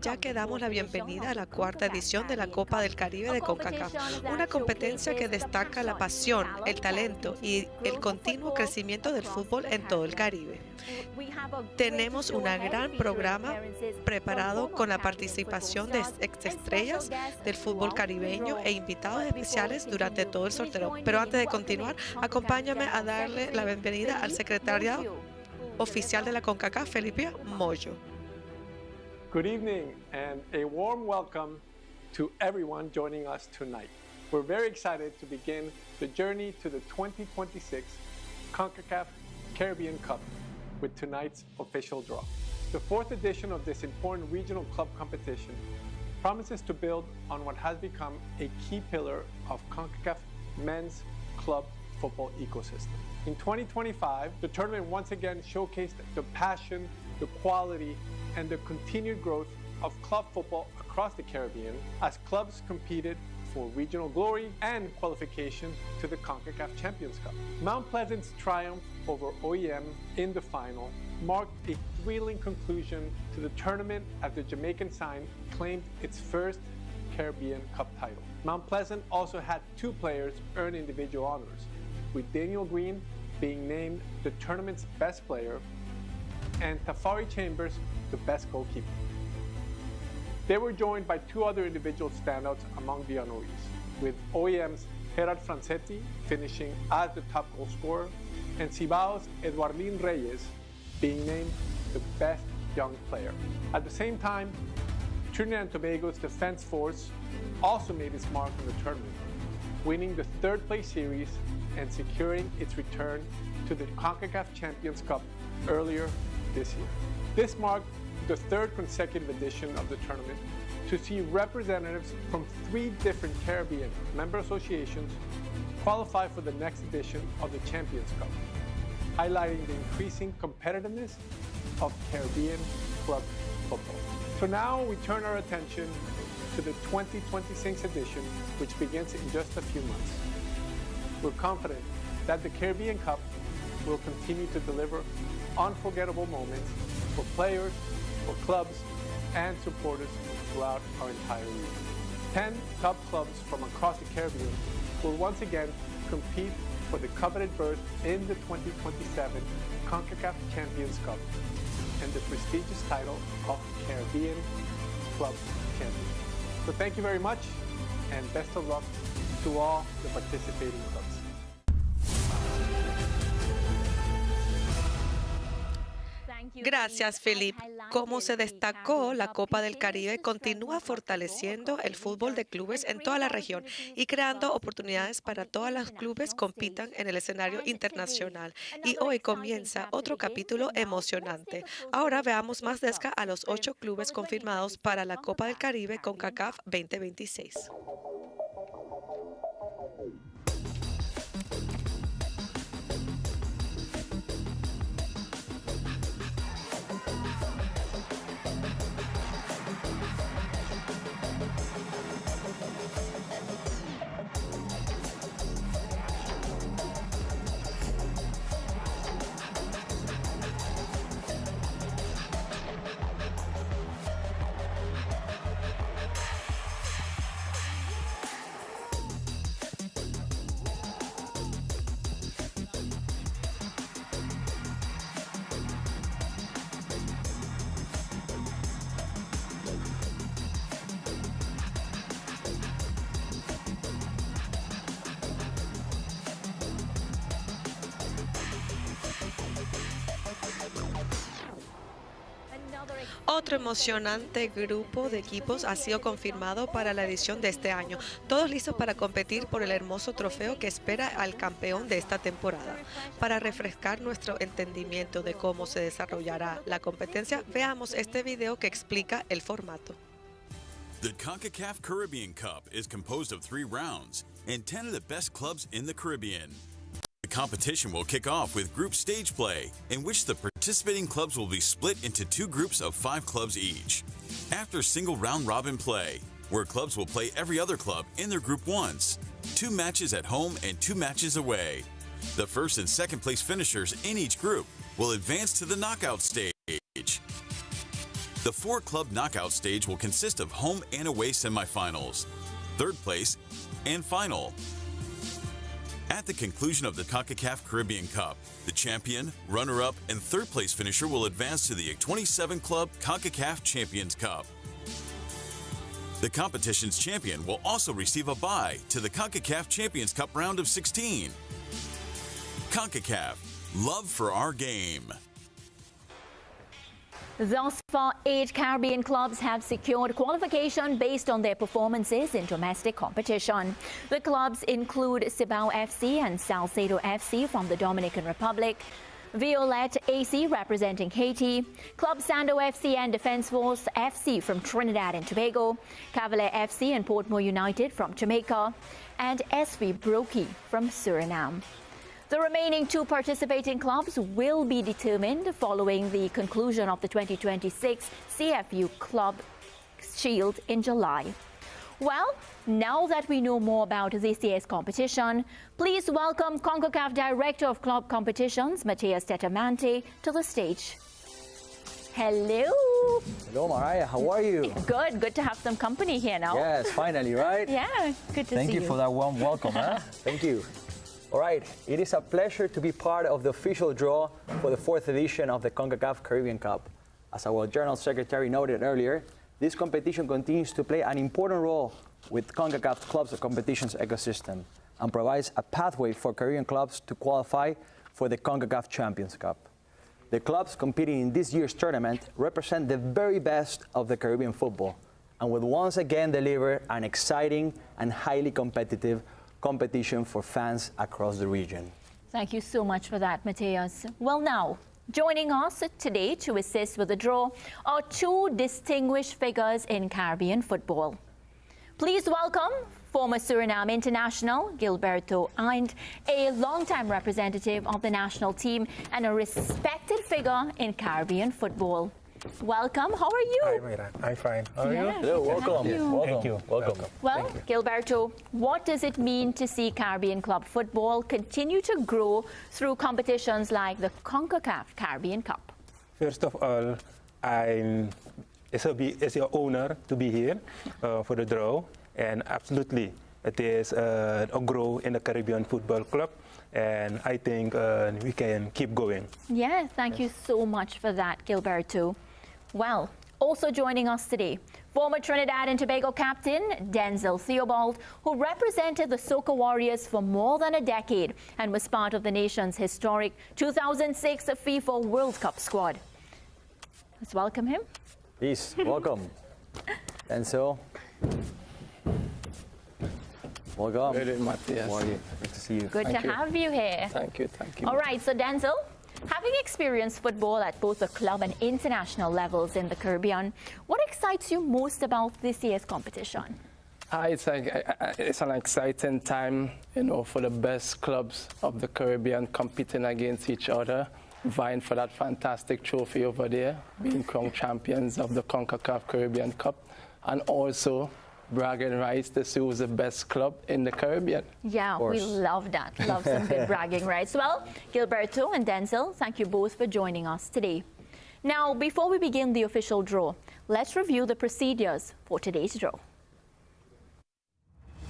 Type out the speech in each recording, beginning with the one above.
Ya que damos la bienvenida a la cuarta edición de la Copa del Caribe de Concacaf, una competencia que destaca la pasión, el talento y el continuo crecimiento del fútbol en todo el Caribe. Tenemos un gran programa preparado con la participación de exestrellas del fútbol caribeño e invitados especiales durante todo el sorteo. Pero antes de continuar, acompáñame a darle la bienvenida al secretariado oficial de la Concacaf, Felipe Moyo. Good evening and a warm welcome to everyone joining us tonight. We're very excited to begin the journey to the 2026 Concacaf Caribbean Cup with tonight's official draw. The fourth edition of this important regional club competition promises to build on what has become a key pillar of Concacaf men's club football ecosystem. In 2025, the tournament once again showcased the passion, the quality, and the continued growth of club football across the Caribbean as clubs competed for regional glory and qualification to the Concacaf Champions Cup. Mount Pleasant's triumph over OEM in the final marked a thrilling conclusion to the tournament as the Jamaican side claimed its first Caribbean Cup title. Mount Pleasant also had two players earn individual honors, with Daniel Green being named the tournament's best player and Tafari Chambers the best goalkeeper. They were joined by two other individual standouts among the honorees, with OEM's Gerard Francetti finishing as the top goal scorer, and Cibao's Eduardín Reyes being named the best young player. At the same time, Trinidad and Tobago's defense force also made its mark in the tournament, winning the third place series and securing its return to the CONCACAF Champions Cup earlier this year. This marked the third consecutive edition of the tournament to see representatives from three different Caribbean member associations qualify for the next edition of the Champions Cup, highlighting the increasing competitiveness of Caribbean club football. So now we turn our attention to the 2026 edition, which begins in just a few months. We're confident that the Caribbean Cup will continue to deliver unforgettable moments for players, for clubs, and supporters throughout our entire region. 10 top clubs from across the Caribbean will once again compete for the coveted berth in the 2027 CONCACAF Champions Cup and the prestigious title of Caribbean Club Champion. So thank you very much and best of luck to all the participating clubs. Gracias, Felipe. Como se destacó, la Copa del Caribe continúa fortaleciendo el fútbol de clubes en toda la región y creando oportunidades para todos los clubes compitan en el escenario internacional. Y hoy comienza otro capítulo emocionante. Ahora veamos más de cerca a los 8 clubes confirmados para la Copa del Caribe CONCACAF 2026. Otro emocionante grupo de equipos ha sido confirmado para la edición de este año, todos listos para competir por el hermoso trofeo que espera al campeón de esta temporada. Para refrescar nuestro entendimiento de cómo se desarrollará la competencia, veamos este video que explica el formato. The Concacaf Caribbean Cup is composed of 3 rounds and 10 of the best clubs in the Caribbean. The competition will kick off with group stage play, in which the participating clubs will be split into 2 groups of 5 clubs each. After single round-robin play, where clubs will play every other club in their group once, 2 matches at home and 2 matches away. The first and second place finishers in each group will advance to the knockout stage. The 4-club knockout stage will consist of home and away semifinals, third place, and final. At the conclusion of the Concacaf Caribbean Cup, the champion, runner-up, and third-place finisher will advance to the 27-club Concacaf Champions Cup. The competition's champion will also receive a bye to the Concacaf Champions Cup round of 16. Concacaf, love for our game. Thus far, 8 Caribbean clubs have secured qualification based on their performances in domestic competition. The clubs include Cibao FC and Salcedo FC from the Dominican Republic, Violette AC representing Haiti, Club Sando FC and Defense Force FC from Trinidad and Tobago, Cavalier FC and Portmore United from Jamaica, and SV Brokey from Suriname. The remaining 2 participating clubs will be determined following the conclusion of the 2026 CFU Club Shield in July. Well, now that we know more about this year's competition, please welcome CONCACAF Director of Club Competitions, Mateus Tetamante, to the stage. Hello. Hello, Mariah. How are you? Good to have some company here now. Yes, finally, right? Yeah, good to see you. Thank you for that warm welcome, huh? Thank you. All right, it is a pleasure to be part of the official draw for the 4th edition of the CONCACAF Caribbean Cup. As our General Secretary noted earlier, this competition continues to play an important role with CONCACAF Clubs of Competitions ecosystem and provides a pathway for Caribbean clubs to qualify for the CONCACAF Champions Cup. The clubs competing in this year's tournament represent the very best of the Caribbean football and will once again deliver an exciting and highly competitive competition for fans across the region. Thank you so much for that, Mateus. Well, now, joining us today to assist with the draw are 2 distinguished figures in Caribbean football. Please welcome former Suriname international Gilberto Eind, a longtime representative of the national team and a respected figure in Caribbean football. Welcome. How are you? Hi, Mayra. I'm fine. How are you? Hello, welcome. Welcome. Thank you. Welcome. Well, Gilberto, what does it mean to see Caribbean club football continue to grow through competitions like the CONCACAF Caribbean Cup? First of all, it's an honor to be here for the draw, and absolutely, it is a growth in the Caribbean Football Club, and I think we can keep going. Yeah, thank you so much for that, Gilberto. Well, also joining us today, former Trinidad and Tobago captain Denzel Theobald, who represented the Soca Warriors for more than a decade and was part of the nation's historic 2006 FIFA World Cup squad. Let's welcome him. Please, welcome. Denzel. Welcome. Very Matthias. How are you? Good to see you. Good to have you here. Thank you, thank you. All right, so Denzel, having experienced football at both the club and international levels in the Caribbean, what excites you most about this year's competition? It's an exciting time, for the best clubs of the Caribbean competing against each other, vying for that fantastic trophy over there, being crowned champions of the CONCACAF Caribbean Cup, and also bragging rights to see who's the best club in the Caribbean. Yeah, we love that. Love some good bragging rights. Well, Gilberto and Denzel, thank you both for joining us today. Now, before we begin the official draw, let's review the procedures for today's draw.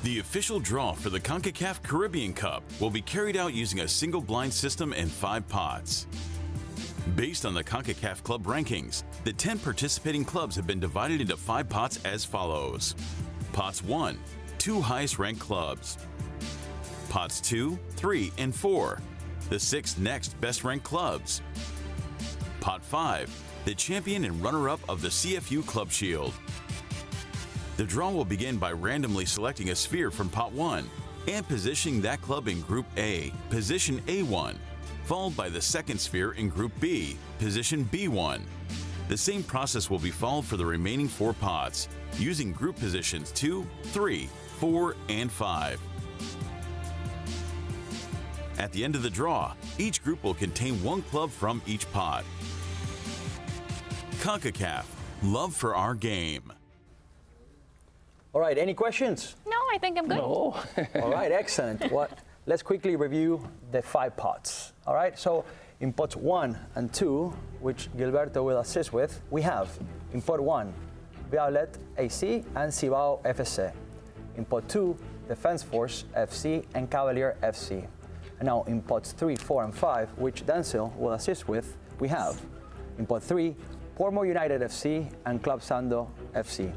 The official draw for the CONCACAF Caribbean Cup will be carried out using a single blind system and 5 pots. Based on the CONCACAF club rankings, the 10 participating clubs have been divided into 5 pots as follows. Pots 1, 2 highest ranked clubs. Pots 2, 3, and 4, the 6 next best ranked clubs. Pot 5, the champion and runner-up of the CFU Club Shield. The draw will begin by randomly selecting a sphere from pot 1 and positioning that club in Group A, position A1, followed by the second sphere in Group B, position B1. The same process will be followed for the remaining 4 pots, using group positions 2, 3, 4, and 5. At the end of the draw, each group will contain 1 club from each pot. CONCACAF, love for our game. All right, any questions? No, I think I'm good. No. All right, excellent. Let's quickly review the 5 pots. All right, so In pots 1 and 2, which Gilberto will assist with, we have in pot 1, Violet AC and Cibao FC. In pot 2, Defense Force FC and Cavalier FC. And now in pots 3, 4, and 5, which Denzel will assist with, we have in pot 3, Portmore United FC and Club Sando FC.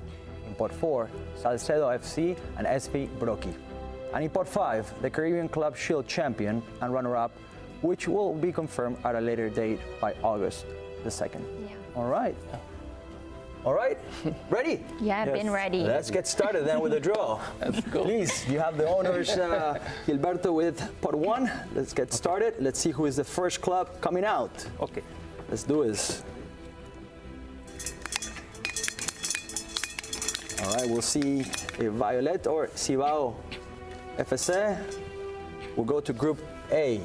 In pot 4, Salcedo FC and SV Broki. And in pot 5, the Caribbean Club Shield champion and runner-up, which will be confirmed at a later date by August the 2nd. Yeah. All right. All right, ready? Yeah, I've been ready. Let's get started then with the draw. Let's go. Please, you have the honors, Gilberto, with pot 1. Let's get started. Let's see who is the first club coming out. Okay. Let's do this. All right, we'll see if Violet or Cibao FC will go to Group A.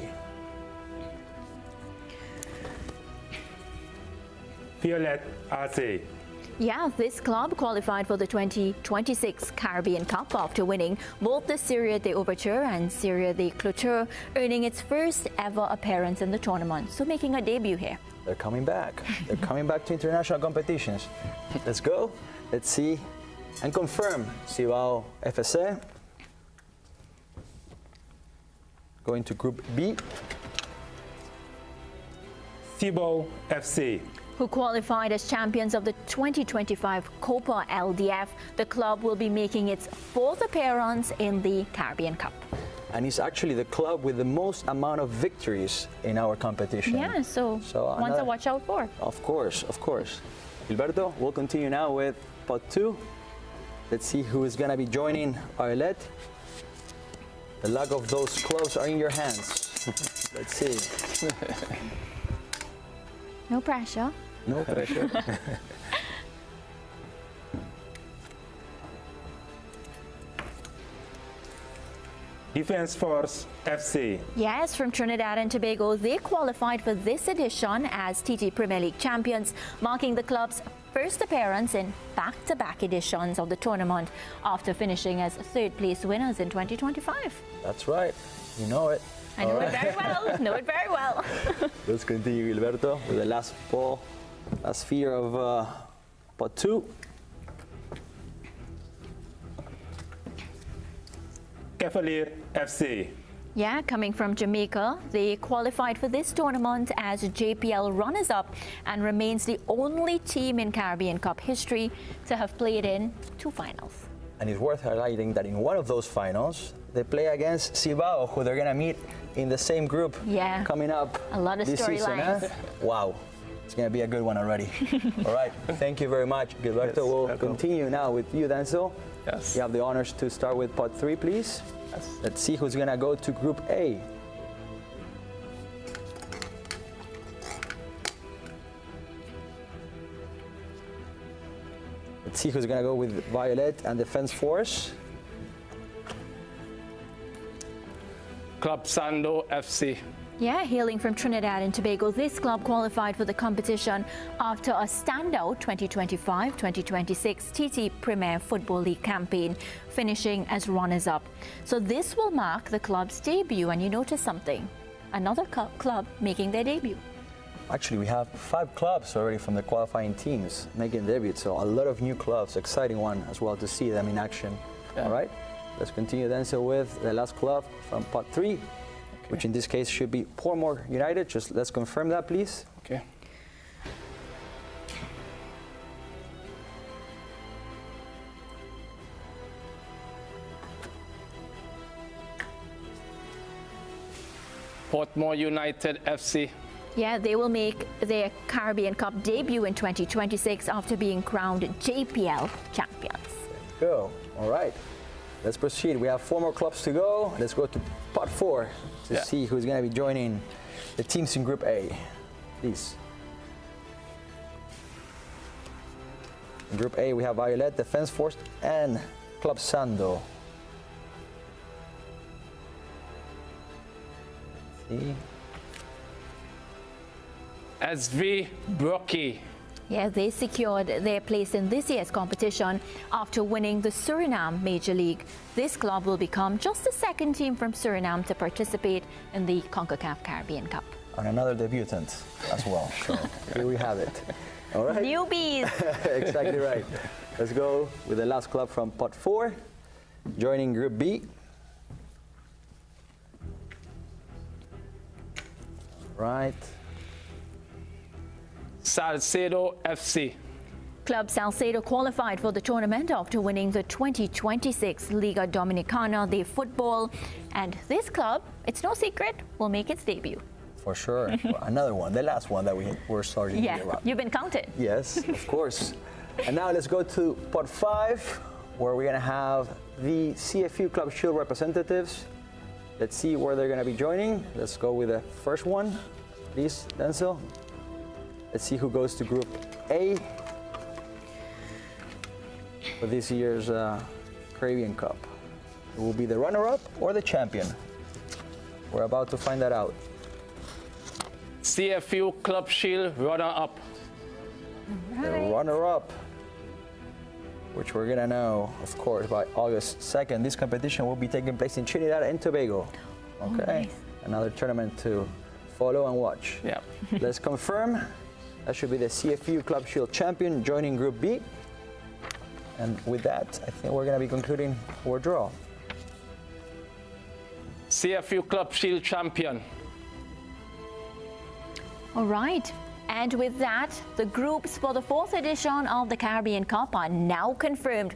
Violet AC. Yeah, this club qualified for the 2026 Caribbean Cup after winning both the Serie de Ouverture and Serie de Clôture, earning its first ever appearance in the tournament, so making a debut here. They're coming back. They're coming back to international competitions. Let's go. Let's see and confirm Cibao FC. Going to Group B. Cibao FC. Who qualified as champions of the 2025 Copa LDF. The club will be making its fourth appearance in the Caribbean Cup. And it's actually the club with the most amount of victories in our competition. Yeah, so one to watch out for. Of course, of course. Gilberto, we'll continue now with pot 2. Let's see who is going to be joining Violet. The luck of those clubs are in your hands. Let's see. No pressure. No pressure. Defense Force FC. Yes, from Trinidad and Tobago, they qualified for this edition as TT Premier League champions, marking the club's first appearance in back-to-back editions of the tournament after finishing as third-place winners in 2025. That's right. You know it. I know it very well. Know it very well. Let's continue, Gilberto, with the last ball, last sphere of pot 2. Cavalier FC. Yeah, coming from Jamaica, they qualified for this tournament as JPL runners-up and remains the only team in Caribbean Cup history to have played in 2 finals. And it's worth highlighting that in one of those finals, they play against Cibao, who they're going to meet in the same group coming up a lot of this season. Wow, it's going to be a good one already. All right, thank you very much, Gilberto. Yes, we'll continue now with you, Denzel. Yes. You have the honors to start with pot 3, please. Yes. Let's see who's going to go to Group A. Let's see who's going to go with Violet and Defense Force. Club Sando FC. Yeah, hailing from Trinidad and Tobago, this club qualified for the competition after a standout 2025-2026 TT Premier Football League campaign, finishing as runners-up. So this will mark the club's debut, and you notice something, another club making their debut. Actually, we have 5 clubs already from the qualifying teams making debut, so a lot of new clubs. Exciting one as well to see them in action. Yeah. All right, let's continue then with the last club from pot 3. Which in this case should be Portmore United. Just let's confirm that, please. Okay. Portmore United FC. Yeah, they will make their Caribbean Cup debut in 2026 after being crowned JPL champions. Go. All right. Let's proceed. We have 4 more clubs to go. Let's go to pot 4 to see who's going to be joining the teams in Group A. Please. In Group A, we have Violet, Defense Force, and Club Sando. See. SV Broki. Yeah, they secured their place in this year's competition after winning the Suriname Major League. This club will become just the second team from Suriname to participate in the Concacaf Caribbean Cup. and another debutant as well. So here we have it. All right. Newbies. Exactly right. Let's go with the last club from pot 4, joining Group B. Right. Salcedo FC. Club Salcedo qualified for the tournament after winning the 2026 Liga Dominicana de Football. And this club, it's no secret, will make its debut. For sure. Another one, the last one that we're starting to hear about. You've been counted. Yes, of course. And now let's go to pot 5, where we're going to have the CFU Club Shield representatives. Let's see where they're going to be joining. Let's go with the first one. Please, Denzel. Let's see who goes to Group A for this year's Caribbean Cup. It will be the runner-up or the champion. We're about to find that out. CFU Club Shield runner-up. The runner-up, which we're gonna know, of course, by August 2nd. This competition will be taking place in Trinidad and Tobago. Okay, nice. Another tournament to follow and watch. Yeah. Let's confirm. That should be the CFU Club Shield champion joining Group B. And with that, I think we're gonna be concluding our draw. CFU Club Shield champion. All right. And with that, the groups for the 4th edition of the Caribbean Cup are now confirmed.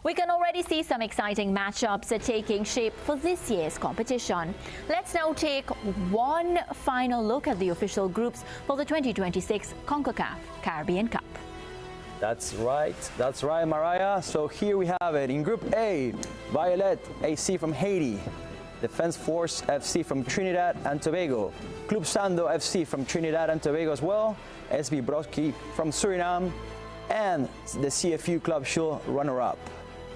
We can already see some exciting matchups are taking shape for this year's competition. Let's now take one final look at the official groups for the 2026 Concacaf Caribbean Cup. That's right, Mariah. So here we have it. In Group A, Violet AC from Haiti, Defense Force FC from Trinidad and Tobago, Club Sando FC from Trinidad and Tobago as well, SB Broski from Suriname, and the CFU Club Shield runner-up.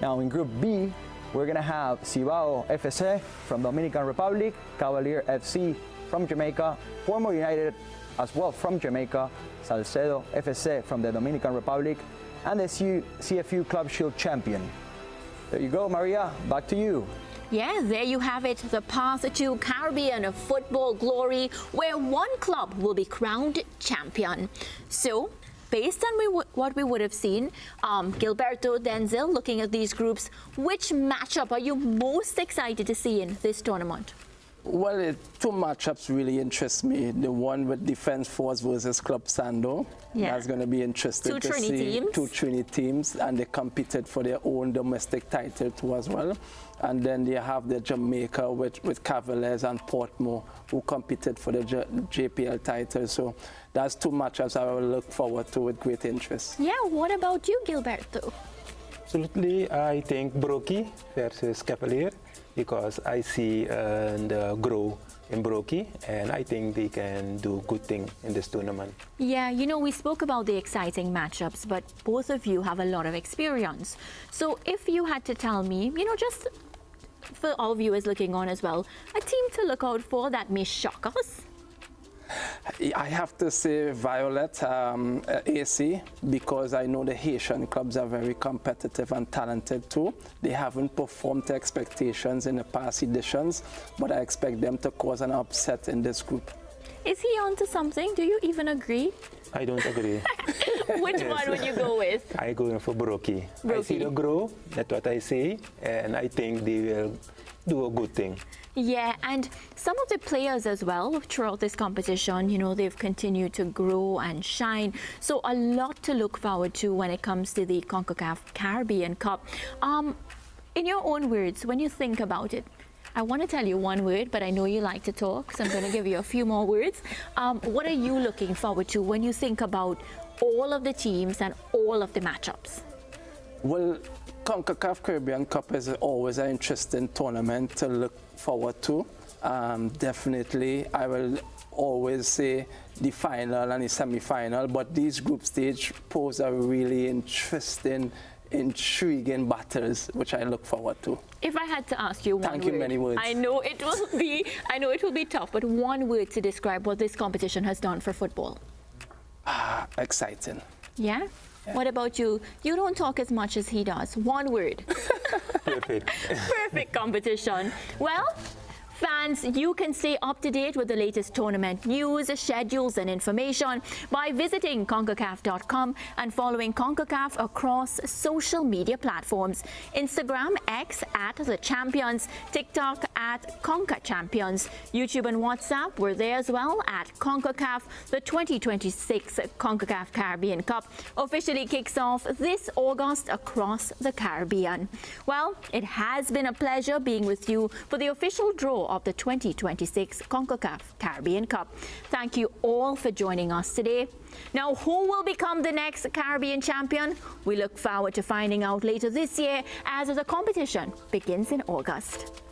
Now in Group B, we're gonna have Cibao FC from Dominican Republic, Cavalier FC from Jamaica, Former United as well from Jamaica, Salcedo FC from the Dominican Republic, and the CFU Club Shield champion. There you go, Maria, back to you. Yeah, there you have it, the path to Caribbean football glory, where one club will be crowned champion. So, based on what we would have seen, Gilberto, Denzel, looking at these groups, which matchup are you most excited to see in this tournament? Well, two matchups really interest me. The one with Defense Force versus Club Sando. Yeah. That's going to be interesting to see. Two Trini teams, and they competed for their own domestic title too as well. And then they have the Jamaica with Cavaliers and Portmore, who competed for the JPL title. So that's two matchups I will look forward to with great interest. Yeah, what about you, Gilberto? Absolutely, I think Broki versus Cavalier, because I see the grow in Broki, and I think they can do good thing in this tournament. Yeah, you know, we spoke about the exciting matchups, but both of you have a lot of experience. So if you had to tell me, you know, just for all viewers looking on as well, a team to look out for that may shock us? I have to say Violet AC, because I know the Haitian clubs are very competitive and talented too. They haven't performed to expectations in the past editions, but I expect them to cause an upset in this group. Is he onto something? Do you even agree? I don't agree. Which one would you go with? I go for Broki. I see the grow, that's what I say, and I think they will do a good thing. Yeah, and some of the players as well throughout this competition, you know, they've continued to grow and shine. So a lot to look forward to when it comes to the Concacaf Caribbean Cup. In your own words, when you think about it, I want to tell you one word, but I know you like to talk, so I'm going to give you a few more words. What are you looking forward to when you think about all of the teams and all of the matchups? Well, Concacaf Caribbean Cup is always an interesting tournament to look forward to. Definitely, I will always say the final and the semi-final, but these group stage pose a really interesting, intriguing battles, which I look forward to. If I had to ask you one Thank you, many words. I know it will be tough, but one word to describe what this competition has done for football. Exciting. Yeah? What about you? You don't talk as much as he does. One word. Perfect. Perfect competition. Well, Fans, you can stay up to date with the latest tournament news, schedules, and information by visiting Concacaf.com and following Concacaf across social media platforms. Instagram, X @The Champions, TikTok @ConcaChampions, YouTube and WhatsApp, we're there as well at Concacaf. The 2026 Concacaf Caribbean Cup officially kicks off this August across the Caribbean. Well, it has been a pleasure being with you for the official draw of the 2026 Concacaf Caribbean Cup. Thank you all for joining us today. Now, who will become the next Caribbean champion? We look forward to finding out later this year as the competition begins in August.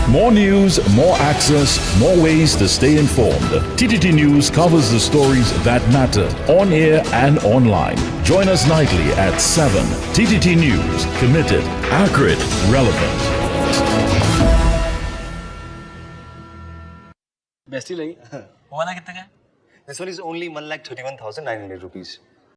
More news, more access, more ways to stay informed. TTT News covers the stories that matter on air and online. Join us nightly at 7. TTT News, committed, accurate, relevant. Best lagi. Mana kita kan? This one is only 1,31,900 rupees.